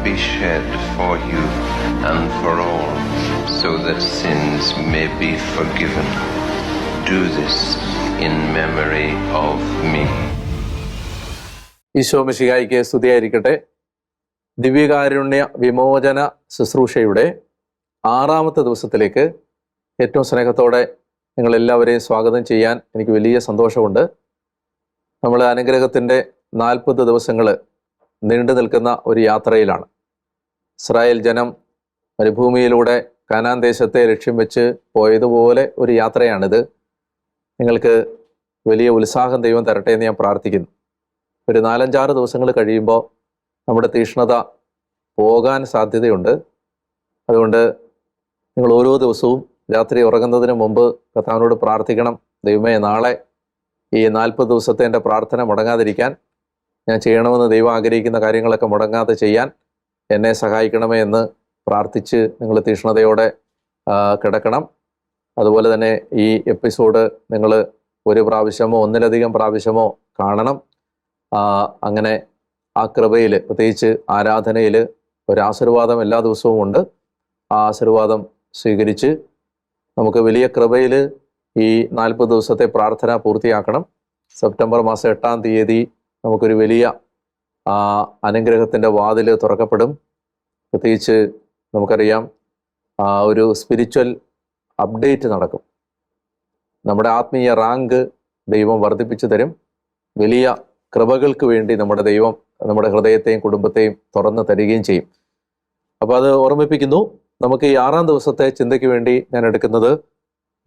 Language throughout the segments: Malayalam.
be shed for you and for all, so that sins may be forgiven. Do this in memory of me. Isho മിശിഹായിക്ക് സ്തുതിയായിരിക്കട്ടെ. ദിവ്യകാരുണ്യ വിമോചന ശുശ്രൂഷയുടെ 6ാമത്തെ ദിവസത്തിലേക്ക് ഏറ്റവും സ്നേഹത്തോടെ നിങ്ങളെല്ലാവരെയും സ്വാഗതം ചെയ്യാൻ എനിക്ക് വലിയ സന്തോഷമുണ്ട്. നമ്മൾ അനുഗ്രഹത്തിൻ്റെ 40 ദിവസങ്ങൾ നീണ്ടു നിൽക്കുന്ന ഒരു യാത്രയിലാണ്. ഇസ്രായേൽ ജനം മരുഭൂമിയിലൂടെ കാനാൻ ദേശത്തെ ലക്ഷ്യം വെച്ച് പോയതുപോലെ ഒരു യാത്രയാണിത്. നിങ്ങൾക്ക് വലിയ ഉത്സാഹം ദൈവം തരട്ടെ എന്ന് ഞാൻ പ്രാർത്ഥിക്കുന്നു. ഒരു 4-5 ദിവസങ്ങൾ കഴിയുമ്പോൾ നമ്മുടെ തീക്ഷ്ണത പോകാൻ സാധ്യതയുണ്ട്. അതുകൊണ്ട് നിങ്ങൾ ഓരോ ദിവസവും രാത്രി ഉറങ്ങുന്നതിന് മുമ്പ് കർത്താവിനോട് പ്രാർത്ഥിക്കണം, ദൈവമേ നാളെ ഈ 40 ദിവസത്തെ എൻ്റെ പ്രാർത്ഥന മുടങ്ങാതിരിക്കാൻ, ഞാൻ ചെയ്യണമെന്ന് ദൈവം ആഗ്രഹിക്കുന്ന കാര്യങ്ങളൊക്കെ മുടങ്ങാതെ ചെയ്യാൻ എന്നെ സഹായിക്കണമേ എന്ന് പ്രാർത്ഥിച്ച് നിങ്ങൾ തീക്ഷ്ണതയോടെ കിടക്കണം. അതുപോലെ തന്നെ ഈ എപ്പിസോഡ് നിങ്ങൾ ഒരു പ്രാവശ്യമോ ഒന്നിലധികം പ്രാവശ്യമോ കാണണം. അങ്ങനെ ആ കൃപയിൽ, പ്രത്യേകിച്ച് ആരാധനയിൽ ഒരു ആശീർവാദം എല്ലാ ദിവസവും ഉണ്ട്. ആ ആശീർവാദം സ്വീകരിച്ച് നമുക്ക് വലിയ കൃപയിൽ ഈ 40 ദിവസത്തെ പ്രാർത്ഥന പൂർത്തിയാക്കണം. സെപ്റ്റംബർ മാസം 8-ാം തീയതി നമുക്കൊരു വലിയ അനുഗ്രഹത്തിൻ്റെ വാതിൽ തുറക്കപ്പെടും. പ്രത്യേകിച്ച് നമുക്കറിയാം ഒരു സ്പിരിച്വൽ അപ്ഡേറ്റ് നടക്കും. നമ്മുടെ ആത്മീയ റാങ്ക് ദൈവം വർദ്ധിപ്പിച്ചു തരും. വലിയ കൃപകൾക്ക് വേണ്ടി നമ്മുടെ ദൈവം നമ്മുടെ ഹൃദയത്തെയും കുടുംബത്തെയും തുറന്നു തരികയും ചെയ്യും. അപ്പോൾ അത് ഓർമ്മിപ്പിക്കുന്നു. നമുക്ക് ഈ 6ാം ദിവസത്തെ ചിന്തയ്ക്ക് വേണ്ടി ഞാൻ എടുക്കുന്നത്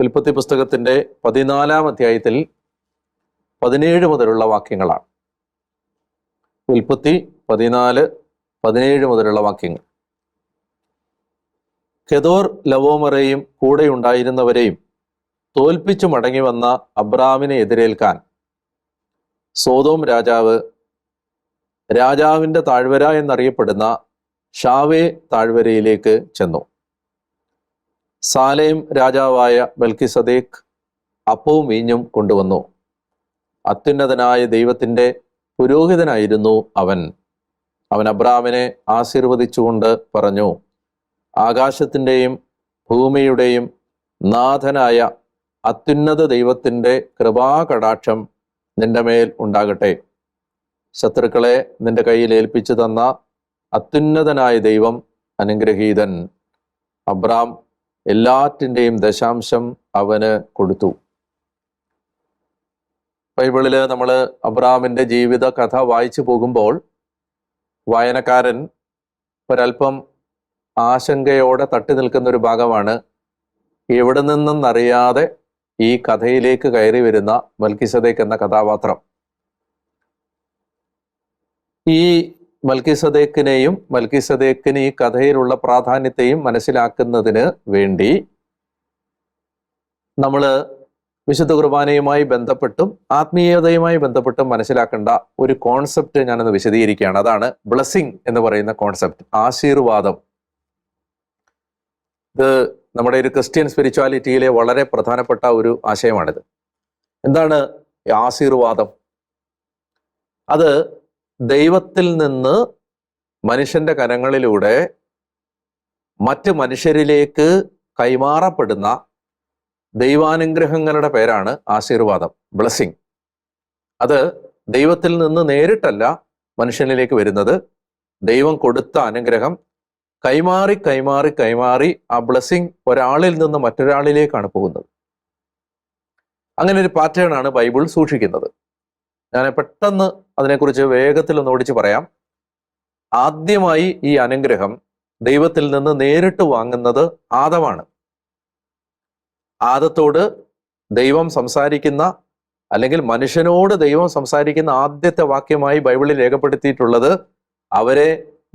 ഉൽപ്പത്തി പുസ്തകത്തിൻ്റെ 14-ാം അധ്യായത്തിൽ 17 മുതലുള്ള വാക്യങ്ങളാണ്. ഉൽപ്പത്തി 14-17 മുതലുള്ള വാക്യങ്ങൾ. കെദോർ ലവോമറെയും കൂടെയുണ്ടായിരുന്നവരെയും തോൽപ്പിച്ചു മടങ്ങി വന്ന അബ്രാമിനെ എതിരേൽക്കാൻ സോദോം രാജാവിൻ്റെ താഴ്വര എന്നറിയപ്പെടുന്ന ഷാവേ താഴ്വരയിലേക്ക് ചെന്നു. സാലേം രാജാവായ മെൽക്കിസദേക്ക് അപ്പവും വീഞ്ഞും കൊണ്ടുവന്നു. അത്യുന്നതനായ ദൈവത്തിൻ്റെ പുരോഹിതനായിരുന്നു അവൻ അബ്രാമിനെ ആശീർവദിച്ചുകൊണ്ട് പറഞ്ഞു, ആകാശത്തിൻ്റെയും ഭൂമിയുടെയും നാഥനായ അത്യുന്നത ദൈവത്തിൻ്റെ കൃപാകടാക്ഷം നിന്റെ മേൽ ഉണ്ടാകട്ടെ. ശത്രുക്കളെ നിന്റെ കയ്യിൽ ഏൽപ്പിച്ചു തന്ന അത്യുന്നതനായ ദൈവം അനുഗ്രഹീതൻ. അബ്രാം എല്ലാറ്റിൻ്റെയും ദശാംശം അവന് കൊടുത്തു. ബൈബിളിൽ നമ്മൾ അബ്രാമിൻ്റെ ജീവിത കഥ വായിച്ചു പോകുമ്പോൾ വായനക്കാരൻ ഒരല്പം ആശങ്കയോടെ തട്ടി നിൽക്കുന്ന ഒരു ഭാഗമാണ് എവിടെ നിന്നെന്നറിയാതെ ഈ കഥയിലേക്ക് കയറി വരുന്ന മൽക്കിസദേക്ക് എന്ന കഥാപാത്രം. ഈ മൽക്കിസദേക്കിന് ഈ കഥയിലുള്ള പ്രാധാന്യത്തെയും മനസ്സിലാക്കുന്നതിന് വേണ്ടി നമ്മൾ വിശുദ്ധ കുർബാനയുമായി ബന്ധപ്പെട്ടും ആത്മീയതയുമായി ബന്ധപ്പെട്ടും മനസ്സിലാക്കേണ്ട ഒരു കോൺസെപ്റ്റ് ഞാനൊന്ന് വിശദീകരിക്കുകയാണ്. അതാണ് ബ്ലെസ്സിങ് എന്ന് പറയുന്ന കോൺസെപ്റ്റ്, ആശീർവാദം. ഇത് നമ്മുടെ ഒരു ക്രിസ്ത്യൻ സ്പിരിച്വാലിറ്റിയിലെ വളരെ പ്രധാനപ്പെട്ട ഒരു ആശയമാണിത്. എന്താണ് ആശീർവാദം? അത് ദൈവത്തിൽ നിന്ന് മനുഷ്യന്റെ കരങ്ങളിലൂടെ മറ്റ് മനുഷ്യരിലേക്ക് കൈമാറപ്പെടുന്ന ദൈവാനുഗ്രഹങ്ങളുടെ പേരാണ് ആശീർവാദം, ബ്ലെസ്സിങ്. അത് ദൈവത്തിൽ നിന്ന് നേരിട്ടല്ല മനുഷ്യനിലേക്ക് വരുന്നത്. ദൈവം കൊടുത്ത അനുഗ്രഹം കൈമാറി കൈമാറി കൈമാറി ആ ബ്ലെസ്സിങ് ഒരാളിൽ നിന്ന് മറ്റൊരാളിലേക്കാണ് പോകുന്നത്. അങ്ങനെ ഒരു പാറ്റേൺ ആണ് ബൈബിൾ സൂക്ഷിക്കുന്നത്. ഞാൻ പെട്ടെന്ന് അതിനെക്കുറിച്ച് വേഗത്തിൽ ഒന്ന് ഓടിച്ച് പറയാം. ആദ്യമായി ഈ അനുഗ്രഹം ദൈവത്തിൽ നിന്ന് നേരിട്ട് വാങ്ങുന്നത് ആദമാണ്. ആദത്തോട് ദൈവം സംസാരിക്കുന്ന, അല്ലെങ്കിൽ മനുഷ്യനോട് ദൈവം സംസാരിക്കുന്ന ആദ്യത്തെ വാക്യമായി ബൈബിളിൽ രേഖപ്പെടുത്തിയിട്ടുള്ളത് അവരെ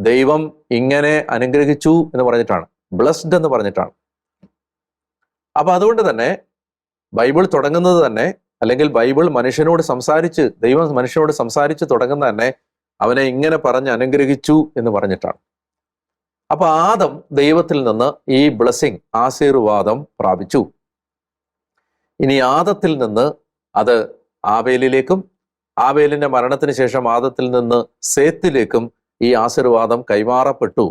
ദൈവം ഇങ്ങനെ അനുഗ്രഹിച്ചു എന്ന് പറഞ്ഞിട്ടാണ്, ബ്ലസ്ഡ് എന്ന് പറഞ്ഞിട്ടാണ്. അപ്പൊ അതുകൊണ്ട് തന്നെ ബൈബിൾ തുടങ്ങുന്നത് തന്നെ, അല്ലെങ്കിൽ ബൈബിൾ മനുഷ്യനോട് സംസാരിച്ച്, ദൈവം മനുഷ്യനോട് സംസാരിച്ച് തുടങ്ങുന്ന തന്നെ അവനെ ഇങ്ങനെ പറഞ്ഞ് അനുഗ്രഹിച്ചു എന്ന് പറഞ്ഞിട്ടാണ്. അപ്പൊ ആദം ദൈവത്തിൽ നിന്ന് ഈ ബ്ലെസ്സിങ്, ആശീർവാദം പ്രാപിച്ചു. ഇനി ആദത്തിൽ നിന്ന് അത് ആബേലിലേക്കും, ആബേലിന്റെ മരണത്തിന് ശേഷം ആദത്തിൽ നിന്ന് സേത്തിലേക്കും, ഈ ആശീർവാദം കൈമാറപ്പെട്ടു.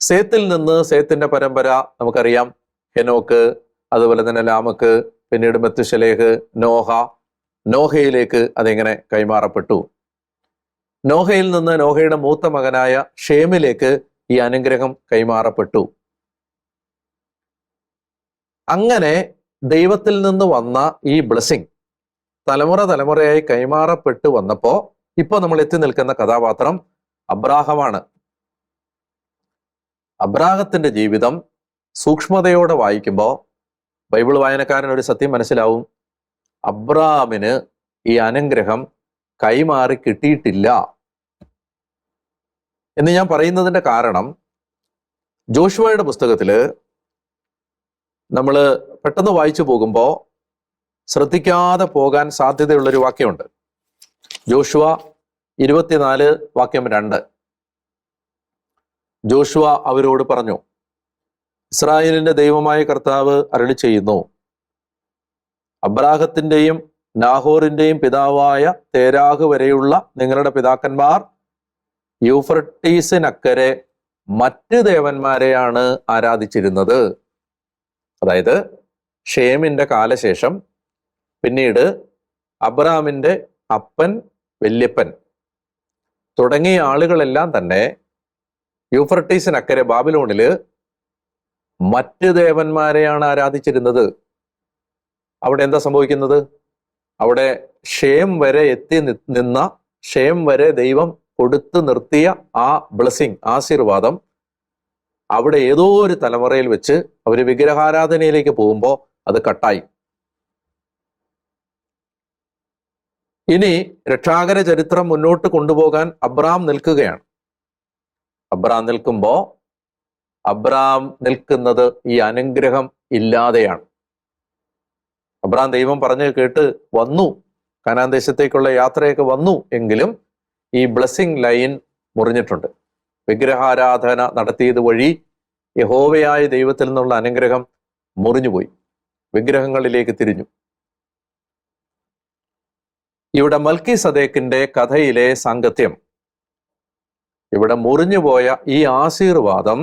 സേത്തിൽ നിന്ന് സേത്തിന്റെ പരമ്പര നമുക്കറിയാം. ഹെനോക്ക്, അതുപോലെ തന്നെ ലാമക്ക്, പിന്നീട് മെത്തുശലേഹ്, നോഹ, നോഹയിലേക്ക് അതെങ്ങനെ കൈമാറപ്പെട്ടു. നോഹയിൽ നിന്ന് നോഹയുടെ മൂത്ത മകനായ ഷേമിലേക്ക് ഈ അനുഗ്രഹം കൈമാറപ്പെട്ടു. അങ്ങനെ ദൈവത്തിൽ നിന്ന് വന്ന ഈ ബ്ലെസ്സിങ് തലമുറ തലമുറയായി കൈമാറപ്പെട്ടു വന്നപ്പോ ഇപ്പൊ നമ്മൾ എത്തി നിൽക്കുന്ന കഥാപാത്രം അബ്രാഹമാണ്. അബ്രാഹത്തിന്റെ ജീവിതം സൂക്ഷ്മതയോടെ വായിക്കുമ്പോൾ ബൈബിൾ വായനക്കാരൻ ഒരു സത്യം മനസ്സിലാവും. അബ്രാമിന് ഈ അനുഗ്രഹം കൈമാറി കിട്ടിയിട്ടില്ല എന്ന് ഞാൻ പറയുന്നതിന്റെ കാരണം, ജോഷുവയുടെ പുസ്തകത്തില് നമ്മൾ പെട്ടെന്ന് വായിച്ചു പോകുമ്പോൾ ശ്രദ്ധിക്കാതെ പോകാൻ സാധ്യതയുള്ളൊരു വാക്യമുണ്ട്. ജോഷുവ 24 വാക്യം 2. ജോഷുവ അവരോട് പറഞ്ഞു, ഇസ്രായേലിന്റെ ദൈവമായ കർത്താവ് അരുളി ചെയ്യുന്നു, അബ്രാഹത്തിന്റെയും നാഹോറിന്റെയും പിതാവായ തേരാഹ് വരെയുള്ള നിങ്ങളുടെ പിതാക്കന്മാർ യൂഫ്രട്ടീസിനക്കരെ മറ്റ് ദേവന്മാരെയാണ് ആരാധിച്ചിരുന്നത്. അതായത് ഷേമിന്റെ കാലശേഷം പിന്നീട് അബ്രാമിന്റെ അപ്പൻ, വല്യപ്പൻ തുടങ്ങിയ ആളുകളെല്ലാം തന്നെ യൂഫ്രട്ടീസിനക്കരെ ബാബിലോണില് മറ്റ് ദേവന്മാരെയാണ് ആരാധിച്ചിരുന്നത്. അവിടെ എന്താ സംഭവിക്കുന്നത്? അവിടെ ഷേം വരെ എത്തി നിന്ന, ഷേം വരെ ദൈവം കൊടുത്തു നിർത്തിയ ആ ബ്ലെസ്സിങ്, ആശീർവാദം അവിടെ ഏതോ ഒരു തലമുറയിൽ വെച്ച് അവര് വിഗ്രഹാരാധനയിലേക്ക് പോകുമ്പോൾ അത് കട്ടായി. ഇനി രക്ഷാകര ചരിത്രം മുന്നോട്ട് കൊണ്ടുപോകാൻ അബ്രാം നിൽക്കുകയാണ്. അബ്രാം നിൽക്കുമ്പോ അബ്രാം നിൽക്കുന്നത് ഈ അനുഗ്രഹം ഇല്ലാതെയാണ്. അബ്രാം ദൈവം പറഞ്ഞു കേട്ട് വന്നു, കനാൻ ദേശത്തേക്കുള്ള യാത്രയൊക്കെ വന്നു, എങ്കിലും ഈ ബ്ലെസ്സിങ് ലൈൻ മുറിഞ്ഞിട്ടുണ്ട്. വിഗ്രഹാരാധന നടത്തിയത് വഴി യഹോവയായ ദൈവത്തിൽ നിന്നുള്ള അനുഗ്രഹം മുറിഞ്ഞുപോയി, വിഗ്രഹങ്ങളിലേക്ക് തിരിഞ്ഞു. ഇവിടെ മൽക്കീസദേക്കിന്റെ കഥയിലെ സാങ്കത്യം, ഇവിടെ മുറിഞ്ഞുപോയ ഈ ആശീർവാദം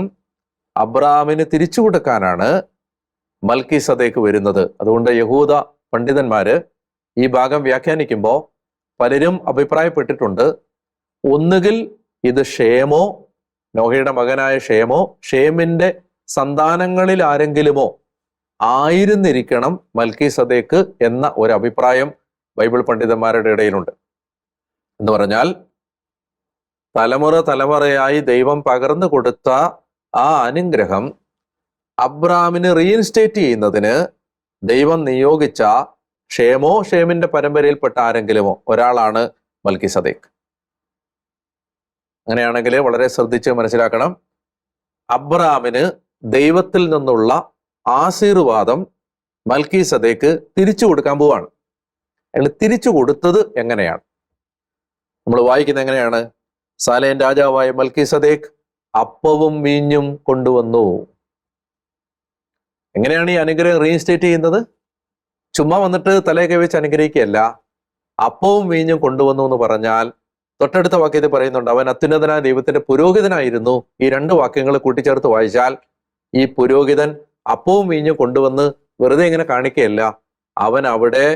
അബ്രാമിന് തിരിച്ചു കൊടുക്കാനാണ് മൽക്കീസദേക്ക് വരുന്നത്. അതുകൊണ്ട് യഹൂദ പണ്ഡിതന്മാര് ഈ ഭാഗം വ്യാഖ്യാനിക്കുമ്പോൾ പലരും അഭിപ്രായപ്പെട്ടിട്ടുണ്ട്, ഒന്നുകിൽ ഇത് ഷേമോ, നോഹയുടെ മകനായ ഷേമോ, ഷേമിന്റെ സന്താനങ്ങളിൽ ആരെങ്കിലുമോ ആയിരുന്നിരിക്കണം മൽക്കീസദേക്ക് എന്ന ഒരു അഭിപ്രായം ബൈബിൾ പണ്ഡിതന്മാരുടെ ഇടയിലുണ്ട്. എന്ന് പറഞ്ഞാൽ തലമുറ തലമുറയായി ദൈവം പകർന്നു കൊടുത്ത ആ അനുഗ്രഹം അബ്രാമിന് റീഇൻസ്റ്റേറ്റ് ചെയ്യുന്നതിന് ദൈവം നിയോഗിച്ച ഷേമോ, ഷേമിന്റെ പരമ്പരയിൽപ്പെട്ട ആരെങ്കിലുമോ ഒരാളാണ് മൽക്കീസദേക്ക്. അങ്ങനെയാണെങ്കിൽ വളരെ ശ്രദ്ധിച്ച് മനസ്സിലാക്കണം, അബ്രാമിന് ദൈവത്തിൽ നിന്നുള്ള ആശീർവാദം മൽക്കീസദേക്ക് തിരിച്ചു കൊടുക്കാൻ പോവാണ്. അയാൾ തിരിച്ചു കൊടുത്തത് എങ്ങനെയാണ്? നമ്മൾ വായിക്കുന്നത് എങ്ങനെയാണ്? സാലേം രാജാവായ മൽക്കീസദേക്ക് അപ്പവും വീഞ്ഞും കൊണ്ടുവന്നു. എങ്ങനെയാണ് ഈ അനുഗ്രഹം റീഇൻസ്റ്റേറ്റ് ചെയ്യുന്നത്? ചുമ്മാ വന്നിട്ട് തലയൊക്കെ വെച്ച് അനുഗ്രഹിക്കുകയല്ല. അപ്പവും വീഞ്ഞും കൊണ്ടുവന്നു എന്ന് പറഞ്ഞാൽ തൊട്ടടുത്ത വാക്യത്തിൽ പറയുന്നുണ്ട്, അവൻ അത്യുന്നതനായ ദൈവത്തിന്റെ പുരോഹിതനായിരുന്നു. ഈ 2 വാക്യങ്ങൾ കൂട്ടിച്ചേർത്ത് വായിച്ചാൽ ഈ പുരോഹിതൻ അപ്പവും വീഞ്ഞും കൊണ്ടുവന്ന് വെറുതെ ഇങ്ങനെ കാണിക്കുകയല്ല, അവൻ അവിടെ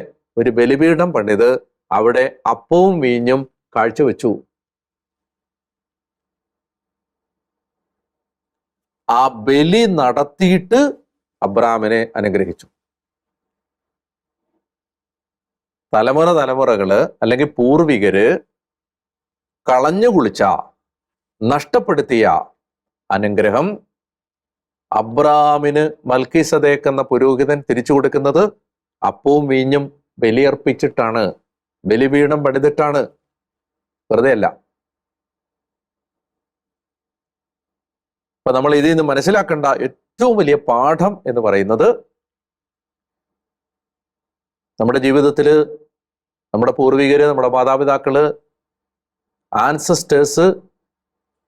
ഒരു ബലിപീഠം പണിത് അവിടെ അപ്പവും വീഞ്ഞും കാഴ്ചവെച്ചു. ആ ബലി നടത്തിയിട്ട് അബ്രാമിനെ അനുഗ്രഹിച്ചു. തലമുറ തലമുറകള് അല്ലെങ്കിൽ പൂർവികര് കളഞ്ഞു കുളിച്ച, നഷ്ടപ്പെടുത്തിയ അനുഗ്രഹം അബ്രാമിന് മൽക്കീസദേക്ക് എന്ന പുരോഹിതൻ തിരിച്ചു കൊടുക്കുന്നത് അപ്പവും വീഞ്ഞും ബലിയർപ്പിച്ചിട്ടാണ്, ബലിപീഠം പണിതിട്ടാണ്, വെറുതെ അല്ല. അപ്പൊ നമ്മൾ ഇതിൽ നിന്ന് മനസ്സിലാക്കേണ്ട ഏറ്റവും വലിയ പാഠം എന്ന് പറയുന്നത്, നമ്മുടെ ജീവിതത്തില് നമ്മുടെ പൂർവികര്, നമ്മുടെ മാതാപിതാക്കള്, ആൻസസ്റ്റേഴ്സ്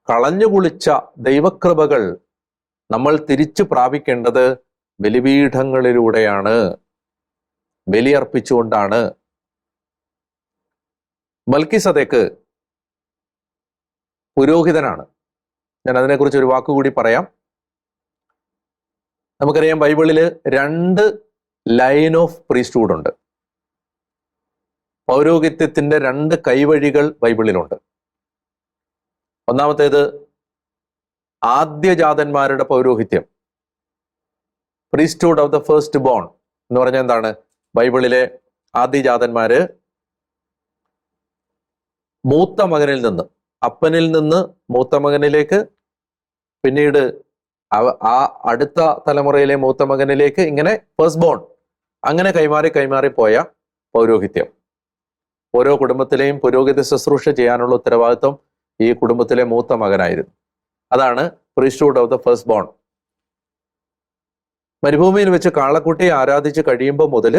കളഞ്ഞു കുളിച്ച ദൈവകൃപകൾ നമ്മൾ തിരിച്ചു പ്രാപിക്കേണ്ടത് ബലിപീഠങ്ങളിലൂടെയാണ്, ബലിയർപ്പിച്ചുകൊണ്ടാണ്. മൽക്കീസദേക്ക് പുരോഹിതനാണ്. ഞാൻ അതിനെക്കുറിച്ച് ഒരു വാക്കുകൂടി പറയാം. നമുക്കറിയാം ബൈബിളിൽ 2 ലൈൻ ഓഫ് പ്രീസ്റ്റ്ഹുഡ് ഉണ്ട്. പൗരോഹിത്യത്തിന്റെ 2 കൈവഴികൾ ബൈബിളിലുണ്ട്. ഒന്നാമത്തേത് ആദ്യജാതന്മാരുടെ പൗരോഹിത്യം, priesthood of the first bone എന്ന് പറഞ്ഞാൽ എന്താണ്? ബൈബിളിലെ ആദ്യജാതന്മാര് മൂത്ത മകനിൽ നിന്ന്, അപ്പനിൽ നിന്ന് മൂത്ത മകനിലേക്ക്, പിന്നീട് ആ അടുത്ത തലമുറയിലെ മൂത്ത മകനിലേക്ക്, ഇങ്ങനെ ഫസ്റ്റ് ബോൺ, അങ്ങനെ കൈമാറി പോയ പൗരോഹിത്യം. ഓരോ കുടുംബത്തിലെയും പുരോഹിത ശുശ്രൂഷ ചെയ്യാനുള്ള ഉത്തരവാദിത്വം ഈ കുടുംബത്തിലെ മൂത്ത മകനായിരുന്നു. അതാണ് priesthood of the first bone. മരുഭൂമിയിൽ വെച്ച് കാളക്കുട്ടിയെ ആരാധിച്ച് കഴിയുമ്പോൾ മുതൽ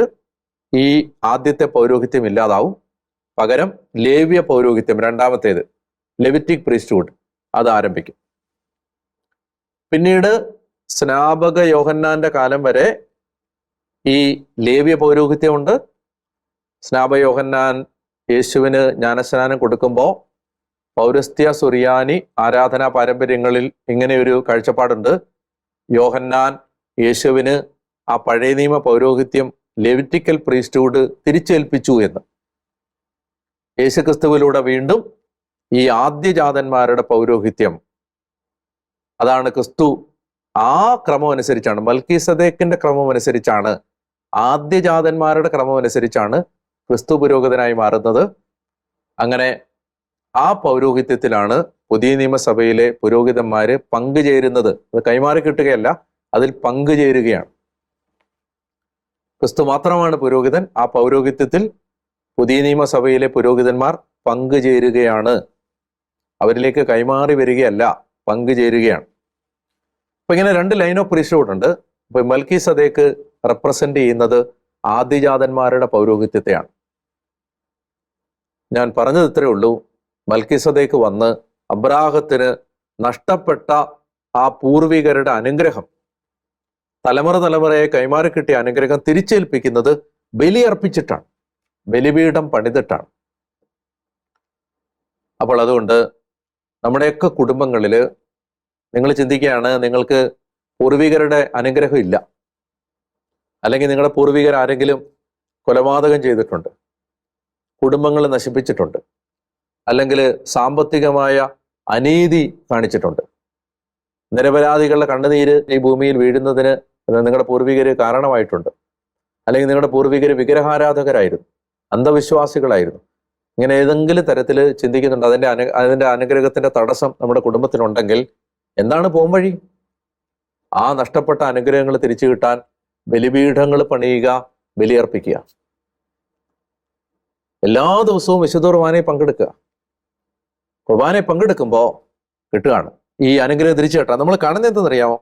ഈ ആദ്യത്തെ പൗരോഹിത്യം ഇല്ലാതാവും. പകരം ലേവ്യ പൗരോഹിത്യം, രണ്ടാമത്തേത് ലെവിറ്റിക് പ്രീസ്റ്റ്ഹുഡ്, അത് ആരംഭിക്കും. പിന്നീട് സ്നാപക യോഹന്നാന്റെ കാലം വരെ ഈ ലേവ്യ പൗരോഹിത്യമുണ്ട്. സ്നാപക യോഹന്നാൻ യേശുവിന് ജ്ഞാനസ്നാനം കൊടുക്കുമ്പോൾ പൗരസ്ത്യ സുറിയാനി ആരാധനാ പാരമ്പര്യങ്ങളിൽ ഇങ്ങനെയൊരു കാഴ്ചപ്പാടുണ്ട്. യോഹന്നാൻ യേശുവിന് ആ പഴയ നിയമ പൗരോഹിത്യം, ലെവിറ്റിക്കൽ പ്രീസ്റ്റ്ഹുഡ് തിരിച്ചേൽപ്പിച്ചു എന്ന്. യേശുക്രിസ്തുവിലൂടെ വീണ്ടും ഈ ആദ്യജാതന്മാരുടെ പൗരോഹിത്യം, അതാണ് ക്രിസ്തു. ആ ക്രമം അനുസരിച്ചാണ്, മൽക്കീസദേക്കിന്റെ ക്രമം അനുസരിച്ചാണ്, ആദ്യജാതന്മാരുടെ ക്രമം അനുസരിച്ചാണ് ക്രിസ്തു പുരോഹിതനായി മാറുന്നത്. അങ്ങനെ ആ പൗരോഹിത്യത്തിലാണ് പുതിയ നിയമസഭയിലെ പുരോഹിതന്മാര് പങ്കുചേരുന്നത്. അത് കൈമാറി കിട്ടുകയല്ല, അതിൽ പങ്കുചേരുകയാണ്. ക്രിസ്തു മാത്രമാണ് പുരോഹിതൻ. ആ പൗരോഹിത്യത്തിൽ പുതിയ നിയമസഭയിലെ പുരോഹിതന്മാർ പങ്കുചേരുകയാണ്. അവരിലേക്ക് കൈമാറി വരികയല്ല, പങ്കുചേരുകയാണ്. അപ്പൊ ഇങ്ങനെ 2 ലൈൻ ഓഫ് പ്രീസ്റ്റ്ഹുഡ് ഉണ്ട്. ഇപ്പൊ മൽക്കീസദേക്ക് റെപ്രസെന്റ് ചെയ്യുന്നത് ആദ്യജാതന്മാരുടെ പൗരോഹിത്യത്തെയാണ്. ഞാൻ പറഞ്ഞത് ഇത്രയേ ഉള്ളൂ. മൽക്കീസദേക്ക് വന്ന് അബ്രാഹത്തിന് നഷ്ടപ്പെട്ട ആ പൂർവികരുടെ അനുഗ്രഹം, തലമുറയെ കൈമാറി കിട്ടിയ അനുഗ്രഹം തിരിച്ചേൽപ്പിക്കുന്നത് ബലിയർപ്പിച്ചിട്ടാണ്, ബലിപീഠം പണിതിട്ടാണ്. അപ്പോൾ അതുകൊണ്ട് നമ്മുടെയൊക്കെ കുടുംബങ്ങളിൽ നിങ്ങൾ ചിന്തിക്കുകയാണ്, നിങ്ങൾക്ക് പൂർവികരുടെ അനുഗ്രഹം ഇല്ല, അല്ലെങ്കിൽ നിങ്ങളുടെ പൂർവികർ ആരെങ്കിലും കൊലപാതകം ചെയ്തിട്ടുണ്ട്, കുടുംബങ്ങൾ നശിപ്പിച്ചിട്ടുണ്ട്, അല്ലെങ്കിൽ സാമ്പത്തികമായ അനീതി കാണിച്ചിട്ടുണ്ട്, നിരപരാധികളുടെ കണ്ണുനീര് ഈ ഭൂമിയിൽ വീഴുന്നതിന് നിങ്ങളുടെ പൂർവികർ കാരണമായിട്ടുണ്ട്, അല്ലെങ്കിൽ നിങ്ങളുടെ പൂർവികർ വിഗ്രഹാരാധകരായിരുന്നു, അന്ധവിശ്വാസികളായിരുന്നു. ഇങ്ങനെ ഏതെങ്കിലും തരത്തിൽ ചിന്തിക്കുന്നുണ്ട്, അതിന്റെ അനുഗ്രഹത്തിന്റെ തടസ്സം നമ്മുടെ കുടുംബത്തിനുണ്ടെങ്കിൽ എന്താണ് പോംവഴി? ആ നഷ്ടപ്പെട്ട അനുഗ്രഹങ്ങൾ തിരിച്ചു കിട്ടാൻ ബലിപീഠങ്ങൾ പണിയുക, ബലിയർപ്പിക്കുക. എല്ലാ ദിവസവും വിശുദ്ധ കുർബാനയിൽ പങ്കെടുക്കുക. കുർബാനയിൽ പങ്കെടുക്കുമ്പോൾ കിട്ടുകയാണ് ഈ അനുഗ്രഹം തിരിച്ചു കിട്ടാൻ. നമ്മൾ കാണുന്നത് എന്തെന്നറിയാമോ?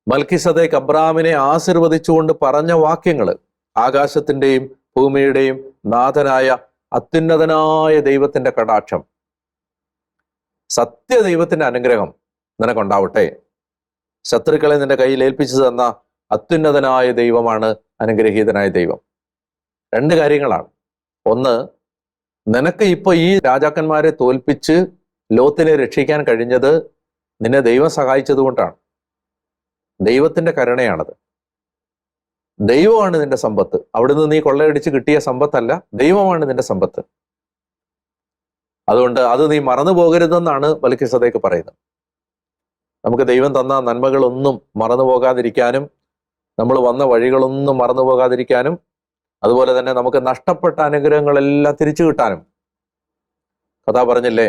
മൽക്കീസദേക്ക് അബ്രാമിനെ ആശീർവദിച്ചുകൊണ്ട് പറഞ്ഞ വാക്യങ്ങൾ, ആകാശത്തിന്റെയും ഭൂമിയുടെയും നാഥനായ അത്യുന്നതനായ ദൈവത്തിന്റെ കടാക്ഷം, സത്യദൈവത്തിന്റെ അനുഗ്രഹം നിനക്കുണ്ടാവട്ടെ, ശത്രുക്കളെ നിന്റെ കയ്യിൽ ഏൽപ്പിച്ചു തന്ന അത്യുന്നതനായ ദൈവമാണ് അനുഗ്രഹീതനായ ദൈവം. 2 കാര്യങ്ങളാണ്. ഒന്ന്, നിനക്ക് ഇപ്പൊ ഈ രാജാക്കന്മാരെ തോൽപ്പിച്ച് ലോത്തിനെ രക്ഷിക്കാൻ കഴിഞ്ഞത് നിന്നെ ദൈവം സഹായിച്ചത് കൊണ്ടാണ്. ദൈവത്തിന്റെ കരുണയാണത്. ദൈവമാണ് നിന്റെ സമ്പത്ത്. അവിടുന്ന് നീ കൊള്ളയടിച്ച് കിട്ടിയ സമ്പത്തല്ല, ദൈവമാണ് നിന്റെ സമ്പത്ത്. അതുകൊണ്ട് അത് നീ മറന്നു പോകരുതെന്നാണ് മൽക്കീസദേക്ക് പറയുന്നത്. നമുക്ക് ദൈവം തന്ന നന്മകളൊന്നും മറന്നു പോകാതിരിക്കാനും, നമ്മൾ വന്ന വഴികളൊന്നും മറന്നു പോകാതിരിക്കാനും, അതുപോലെ തന്നെ നമുക്ക് നഷ്ടപ്പെട്ട അനുഗ്രഹങ്ങളെല്ലാം തിരിച്ചു കിട്ടാനും. കഥ പറഞ്ഞില്ലേ,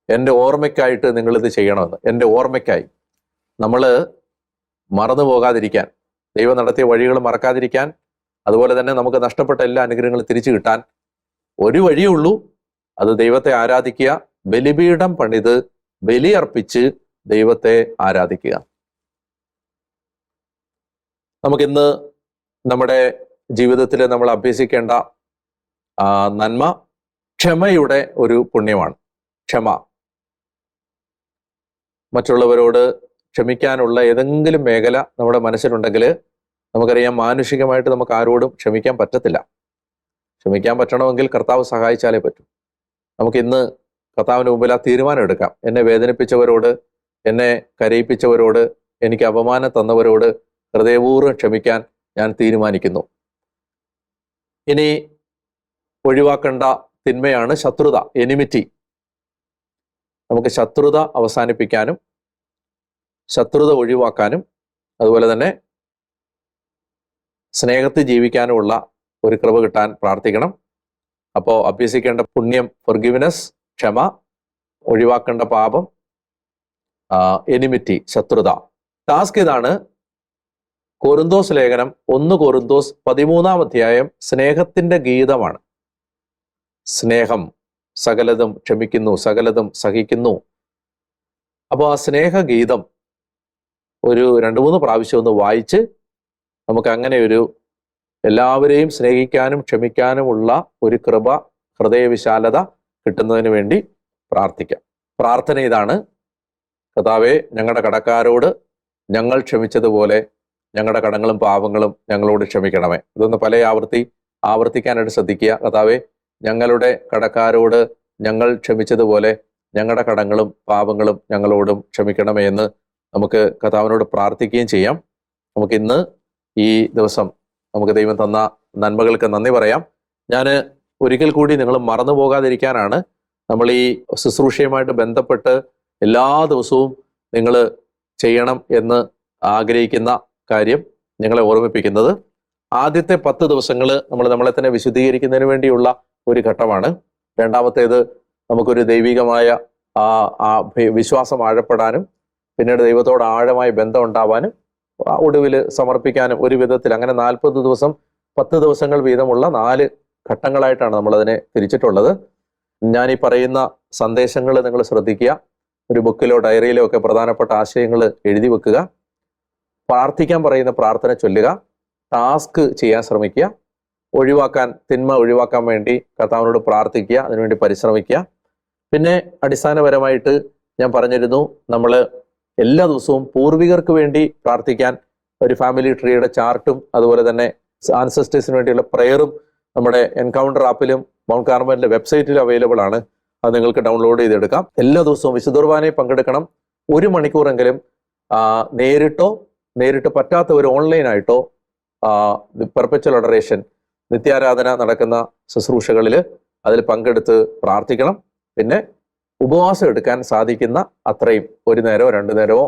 എൻ്റെ ഓർമ്മയ്ക്കായിട്ട് നിങ്ങളിത് ചെയ്യണമെന്ന്. എൻ്റെ ഓർമ്മയ്ക്കായി നമ്മൾ മറന്നു പോകാതിരിക്കാൻ, ദൈവം നടത്തിയ വഴികൾ മറക്കാതിരിക്കാൻ, അതുപോലെ തന്നെ നമുക്ക് നഷ്ടപ്പെട്ട എല്ലാ അനുഗ്രഹങ്ങളും തിരിച്ചു കിട്ടാൻ ഒരു വഴിയേ ഉള്ളൂ. അത് ദൈവത്തെ ആരാധിക്കുക, ബലിപീഠം പണിത് ബലിയർപ്പിച്ച് ദൈവത്തെ ആരാധിക്കുക. നമുക്കിന്ന് നമ്മുടെ ജീവിതത്തിൽ നമ്മൾ അഭ്യസിക്കേണ്ട നന്മ ക്ഷമയുടെ ഒരു പുണ്യമാണ്. ക്ഷമ. മറ്റുള്ളവരോട് ക്ഷമിക്കാനുള്ള ഏതെങ്കിലും മേഖല നമ്മുടെ മനസ്സിലുണ്ടെങ്കിൽ നമുക്കറിയാം, മാനുഷികമായിട്ട് നമുക്ക് ആരോടും ക്ഷമിക്കാൻ പറ്റത്തില്ല. ക്ഷമിക്കാൻ പറ്റണമെങ്കിൽ കർത്താവ് സഹായിച്ചാലേ പറ്റൂ. നമുക്കിന്ന് കർത്താവിന് മുമ്പിൽ ആ തീരുമാനം എടുക്കാം. എന്നെ വേദനിപ്പിച്ചവരോട്, എന്നെ കരയിപ്പിച്ചവരോട്, എനിക്ക് അപമാനം തന്നവരോട് ഹൃദയപൂർവ്വം ക്ഷമിക്കാൻ ഞാൻ തീരുമാനിക്കുന്നു. ഇനി ഒഴിവാക്കേണ്ട തിന്മയാണ് ശത്രുത, എനിമിറ്റി. നമുക്ക് ശത്രുത അവസാനിപ്പിക്കാനും ശത്രുത ഒഴിവാക്കാനും അതുപോലെ തന്നെ സ്നേഹത്തിൽ ജീവിക്കാനുമുള്ള ഒരു കൃപ കിട്ടാൻ പ്രാർത്ഥിക്കണം. അപ്പോൾ അഭ്യസിക്കേണ്ട പുണ്യം ഫൊർഗിവ്നെസ്, ക്ഷമ, ഒഴിവാക്കേണ്ട പാപം എനിമിറ്റി, ശത്രുത. ടാസ്ക് ഇതാണ്. കൊരിന്തോസ് ലേഖനം 1 കൊരിന്തോസ് 13-ാം അധ്യായം സ്നേഹത്തിന്റെ ഗീതമാണ്. സ്നേഹം സകലതും ക്ഷമിക്കുന്നു, സകലതും സഹിക്കുന്നു. അപ്പോൾ ആ സ്നേഹഗീതം ഒരു 2-3 പ്രാവശ്യം ഒന്ന് വായിച്ച് നമുക്ക് അങ്ങനെ ഒരു എല്ലാവരെയും സ്നേഹിക്കാനും ക്ഷമിക്കാനുമുള്ള ഒരു കൃപ, ഹൃദയവിശാലത കിട്ടുന്നതിന് വേണ്ടി പ്രാർത്ഥിക്കാം. പ്രാർത്ഥന ഇതാണ്: കർത്താവേ, ഞങ്ങളുടെ കടക്കാരോട് ഞങ്ങൾ ക്ഷമിച്ചതുപോലെ ഞങ്ങളുടെ കടങ്ങളും പാപങ്ങളും ഞങ്ങളോട് ക്ഷമിക്കണമേ. ഇതൊന്ന് പല ആവർത്തിക്കാനായിട്ട് ശ്രദ്ധിക്കുക. കർത്താവേ, ഞങ്ങളുടെ കടക്കാരോട് ഞങ്ങൾ ക്ഷമിച്ചതുപോലെ ഞങ്ങളുടെ കടങ്ങളും പാപങ്ങളും ഞങ്ങളോടും ക്ഷമിക്കണമേ എന്ന് നമുക്ക് കർത്താവിനോട് പ്രാർത്ഥിക്കുകയും ചെയ്യാം. നമുക്കിന്ന് ഈ ദിവസം നമുക്ക് ദൈവം തന്ന നന്മകൾക്ക് നന്ദി പറയാം. ഞാൻ ഒരിക്കൽ കൂടി നിങ്ങൾ മറന്നു പോകാതിരിക്കാനാണ് നമ്മൾ ഈ ശുശ്രൂഷയുമായിട്ട് ബന്ധപ്പെട്ട് എല്ലാ ദിവസവും നിങ്ങൾ ചെയ്യണം എന്ന് ആഗ്രഹിക്കുന്ന കാര്യം നിങ്ങളെ ഓർമ്മിപ്പിക്കുന്നത്. ആദ്യത്തെ 10 ദിവസങ്ങൾ നമ്മളെ തന്നെ വിശുദ്ധീകരിക്കുന്നതിന് വേണ്ടിയുള്ള ഒരു ഘട്ടമാണ്. രണ്ടാമത്തേത് നമുക്കൊരു ദൈവികമായ വിശ്വാസം ആഴപ്പെടാനും പിന്നീട് ദൈവത്തോട് ആഴമായ ബന്ധം ഉണ്ടാവാനും ഒടുവിൽ സമർപ്പിക്കാനും ഒരു വിധത്തിൽ അങ്ങനെ 40 ദിവസം 10 ദിവസങ്ങൾ വീതമുള്ള 4 ഘട്ടങ്ങളായിട്ടാണ് നമ്മളതിനെ തിരിച്ചിട്ടുള്ളത്. ഞാൻ ഈ പറയുന്ന സന്ദേശങ്ങൾ നിങ്ങൾ ശ്രദ്ധിക്കുക. ഒരു ബുക്കിലോ ഡയറിയിലോ ഒക്കെ പ്രധാനപ്പെട്ട ആശയങ്ങൾ എഴുതി വെക്കുക. പ്രാർത്ഥിക്കാൻ പറയുന്ന പ്രാർത്ഥന ചൊല്ലുക. ടാസ്ക് ചെയ്യാൻ ശ്രമിക്കുക. തിന്മ ഒഴിവാക്കാൻ വേണ്ടി കർത്താവിനോട് പ്രാർത്ഥിക്കുക, അതിനുവേണ്ടി പരിശ്രമിക്കുക. പിന്നെ അടിസ്ഥാനപരമായിട്ട് ഞാൻ പറഞ്ഞിരുന്നു, നമ്മൾ എല്ലാ ദിവസവും പൂർവികർക്ക് വേണ്ടി പ്രാർത്ഥിക്കാൻ ഒരു ഫാമിലി ട്രീയുടെ ചാർട്ടും അതുപോലെ തന്നെ ആൻസസ്റ്റേഴ്സിന് വേണ്ടിയുള്ള പ്രെയറും നമ്മുടെ എൻകൗണ്ടർ ആപ്പിലും മൗണ്ട് കാർമലിന്റെ വെബ്സൈറ്റിലും അവൈലബിൾ ആണ്. അത് നിങ്ങൾക്ക് ഡൗൺലോഡ് ചെയ്തെടുക്കാം. എല്ലാ ദിവസവും വിശുദ്ധ കുർബാനയിൽ പങ്കെടുക്കണം. 1 മണിക്കൂറെങ്കിലും നേരിട്ട് പറ്റാത്തവർ ഓൺലൈനായിട്ടോ പെർപെച്വൽ അഡറേഷൻ നിത്യാരാധന നടക്കുന്ന ശുശ്രൂഷകളിൽ അതിൽ പങ്കെടുത്ത് പ്രാർത്ഥിക്കണം. പിന്നെ ഉപവാസം എടുക്കാൻ സാധിക്കുന്ന അത്രയും 1 നേരമോ 2 നേരമോ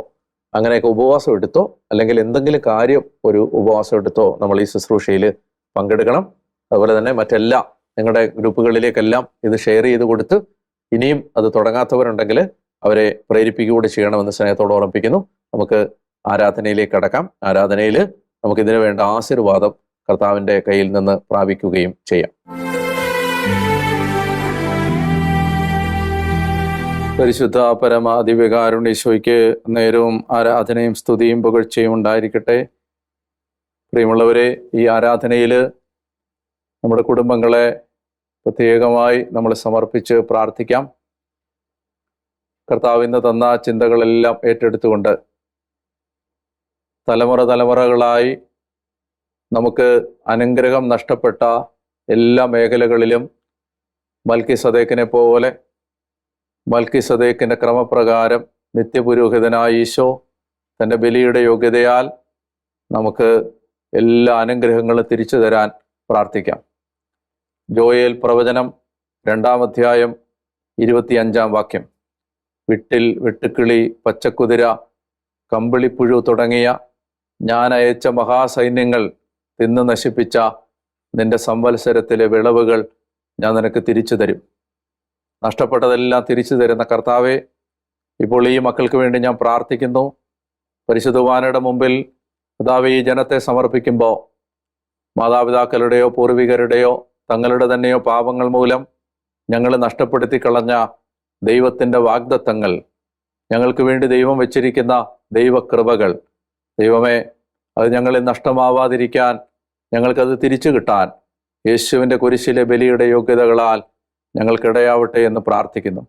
അങ്ങനെയൊക്കെ ഉപവാസം എടുത്തോ, അല്ലെങ്കിൽ എന്തെങ്കിലും കാര്യം ഒരു ഉപവാസം എടുത്തോ നമ്മൾ ഈ ശുശ്രൂഷയിൽ പങ്കെടുക്കണം. അതുപോലെ തന്നെ മറ്റെല്ലാ നിങ്ങളുടെ ഗ്രൂപ്പുകളിലേക്കെല്ലാം ഇത് ഷെയർ ചെയ്ത് കൊടുത്ത് ഇനിയും അത് തുടങ്ങാത്തവരുണ്ടെങ്കിൽ അവരെ പ്രേരിപ്പിക്കുകയൂടെ ചെയ്യണമെന്ന് സ്നേഹത്തോടെ ഓർമ്മിപ്പിക്കുന്നു. നമുക്ക് ആരാധനയിലേക്ക് കടക്കാം. ആരാധനയിൽ നമുക്കിതിനു വേണ്ട ആശീർവാദം കർത്താവിൻ്റെ കയ്യിൽ നിന്ന് പ്രാപിക്കുകയും ചെയ്യാം. പരിശുദ്ധ പരമ ദിവ്യകാരുണ്യേശോയ്ക്ക് നേരവും ആരാധനയും സ്തുതിയും പുകഴ്ചയും ഉണ്ടായിരിക്കട്ടെ. പ്രിയമുള്ളവരെ, ഈ ആരാധനയിൽ നമ്മുടെ കുടുംബങ്ങളെ പ്രത്യേകമായി നമ്മൾ സമർപ്പിച്ച് പ്രാർത്ഥിക്കാം. കർത്താവ് ഇന്ന് തന്ന ചിന്തകളെല്ലാം ഏറ്റെടുത്തുകൊണ്ട് തലമുറകളായി നമുക്ക് അനുഗ്രഹം നഷ്ടപ്പെട്ട എല്ലാ മേഖലകളിലും മൽക്കിസദേക്കിനെ പോലെ മൽക്കിസദേക്കിൻ്റെ ക്രമപ്രകാരം നിത്യപുരോഹിതനായ ഈശോ തൻ്റെ ബലിയുടെ യോഗ്യതയാൽ നമുക്ക് എല്ലാ അനുഗ്രഹങ്ങളും തിരിച്ചു തരാൻ പ്രാർത്ഥിക്കാം. ജോയേൽ പ്രവചനം 2-ാം അധ്യായം 25-ാം വാക്യം: വിട്ടിൽ വെട്ടുക്കിളി, പച്ചക്കുതിര, കമ്പിളിപ്പുഴു തുടങ്ങിയ ഞാൻ അയച്ച മഹാസൈന്യങ്ങൾ തിന്ന് നശിപ്പിച്ച നിന്റെ സംവത്സരത്തിലെ വിളവുകൾ ഞാൻ നിനക്ക് തിരിച്ചു തരും. നഷ്ടപ്പെട്ടതെല്ലാം തിരിച്ചു തരുന്ന കർത്താവെ, ഇപ്പോൾ ഈ മക്കൾക്ക് വേണ്ടി ഞാൻ പ്രാർത്ഥിക്കുന്നു. പരിശുദ്ധ കുർബാനയുടെ മുമ്പിൽ കർത്താവെ ഈ ജനത്തെ സമർപ്പിക്കുമ്പോൾ മാതാപിതാക്കളുടെയോ പൂർവികരുടെയോ തങ്ങളുടെ തന്നെയോ പാപങ്ങൾ മൂലം ഞങ്ങൾ നഷ്ടപ്പെടുത്തി കളഞ്ഞ ദൈവത്തിൻ്റെ വാഗ്ദത്തങ്ങൾ, ഞങ്ങൾക്ക് വേണ്ടി ദൈവം വെച്ചിരിക്കുന്ന ദൈവകൃപകൾ, ദൈവമേ, അത് ഞങ്ങളിൽ നഷ്ടമാവാതിരിക്കാൻ, ഞങ്ങൾക്കത് തിരിച്ചു കിട്ടാൻ യേശുവിൻ്റെ കുരിശിലെ ബലിയുടെ യോഗ്യതകളാൽ ഞങ്ങൾക്കിടയാവട്ടെ എന്ന് പ്രാർത്ഥിക്കുന്നു.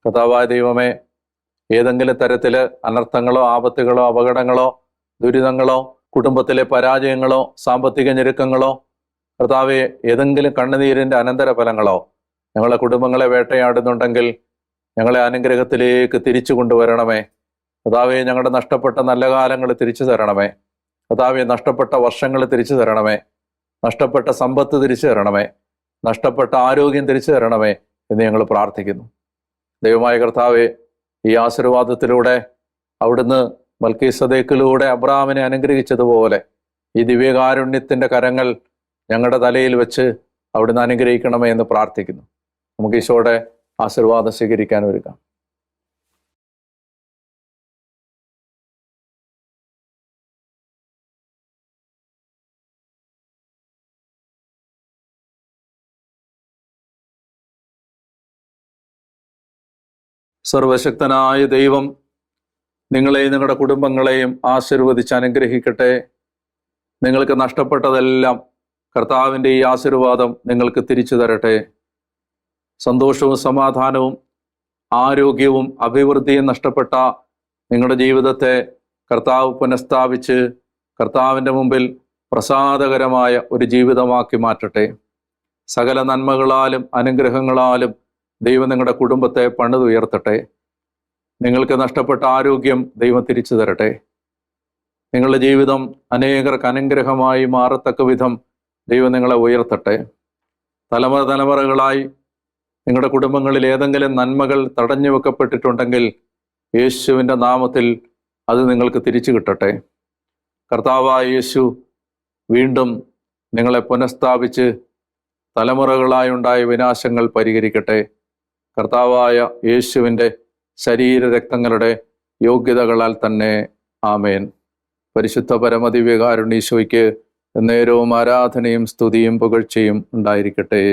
കർത്താവായ ദൈവമേ, ഏതെങ്കിലും തരത്തിൽ അനർത്ഥങ്ങളോ ആപത്തുകളോ അപകടങ്ങളോ ദുരിതങ്ങളോ കുടുംബത്തിലെ പരാജയങ്ങളോ സാമ്പത്തിക ഞെരുക്കങ്ങളോ കർത്താവെ ഏതെങ്കിലും കണ്ണുനീരിൻ്റെ അനന്തരഫലങ്ങളോ ഞങ്ങളുടെ കുടുംബങ്ങളെ വേട്ടയാടുന്നുണ്ടെങ്കിൽ ഞങ്ങളെ അനുഗ്രഹത്തിലേക്ക് തിരിച്ചു കൊണ്ടുവരണമേ. കർത്താവേ, ഞങ്ങളുടെ നഷ്ടപ്പെട്ട നല്ല കാലങ്ങൾ തിരിച്ചു തരണമേ. കർത്താവേ, നഷ്ടപ്പെട്ട വർഷങ്ങൾ തിരിച്ചു തരണമേ. നഷ്ടപ്പെട്ട സമ്പത്ത് തിരിച്ചു തരണമേ. നഷ്ടപ്പെട്ട ആരോഗ്യം തിരിച്ചു തരണമേ എന്ന് ഞങ്ങൾ പ്രാർത്ഥിക്കുന്നു. ദൈവമായ കർത്താവേ, ഈ ആശീർവാദത്തിലൂടെ അവിടുന്ന് മൽക്കീസദേക്കിലൂടെ അബ്രാഹാമിനെ അനുഗ്രഹിച്ചതുപോലെ ഈ ദിവ്യകാരുണ്യത്തിൻ്റെ കരങ്ങൾ ഞങ്ങളുടെ തലയിൽ വെച്ച് അവിടുന്ന് അനുഗ്രഹിക്കണമേ എന്ന് പ്രാർത്ഥിക്കുന്നു. നമുക്ക് ഈശോയുടെ ആശീർവാദം സ്വീകരിക്കാൻ ഒരുക്കാം. സർവശക്തനായ ദൈവം നിങ്ങളെയും നിങ്ങളുടെ കുടുംബങ്ങളെയും ആശീർവദിച്ച് അനുഗ്രഹിക്കട്ടെ. നിങ്ങൾക്ക് നഷ്ടപ്പെട്ടതെല്ലാം കർത്താവിൻ്റെ ഈ ആശീർവാദം നിങ്ങൾക്ക് തിരിച്ചു തരട്ടെ. സന്തോഷവും സമാധാനവും ആരോഗ്യവും അഭിവൃദ്ധിയും നഷ്ടപ്പെട്ട നിങ്ങളുടെ ജീവിതത്തെ കർത്താവ് പുനഃസ്ഥാപിച്ച് കർത്താവിൻ്റെ മുമ്പിൽ പ്രസാദകരമായ ഒരു ജീവിതമാക്കി മാറ്റട്ടെ. സകല നന്മകളാലും അനുഗ്രഹങ്ങളാലും ദൈവം നിങ്ങളുടെ കുടുംബത്തെ പണിതുയർത്തട്ടെ. നിങ്ങൾക്ക് നഷ്ടപ്പെട്ട ആരോഗ്യം ദൈവം തിരിച്ചു തരട്ടെ. നിങ്ങളുടെ ജീവിതം അനേകർക്ക് അനുഗ്രഹമായി മാറത്തക്ക വിധം ദൈവം നിങ്ങളെ ഉയർത്തട്ടെ. തലമുറകളായി നിങ്ങളുടെ കുടുംബങ്ങളിൽ ഏതെങ്കിലും നന്മകൾ തടഞ്ഞു വെക്കപ്പെട്ടിട്ടുണ്ടെങ്കിൽ യേശുവിൻ്റെ നാമത്തിൽ അത് നിങ്ങൾക്ക് തിരിച്ചു കിട്ടട്ടെ. കർത്താവായ യേശു വീണ്ടും നിങ്ങളെ പുനഃസ്ഥാപിച്ച് തലമുറകളായുണ്ടായ വിനാശങ്ങൾ പരിഹരിക്കട്ടെ. കർത്താവായ യേശുവിൻ്റെ ശരീരരക്തങ്ങളുടെ യോഗ്യതകളാൽ തന്നെ. ആമേൻ. പരിശുദ്ധ പരമദിവ്യകാരുണ്യ ഈശോയ്ക്ക് എന്നേരവും ആരാധനയും സ്തുതിയും പുകഴ്ചയും ഉണ്ടായിരിക്കട്ടെ.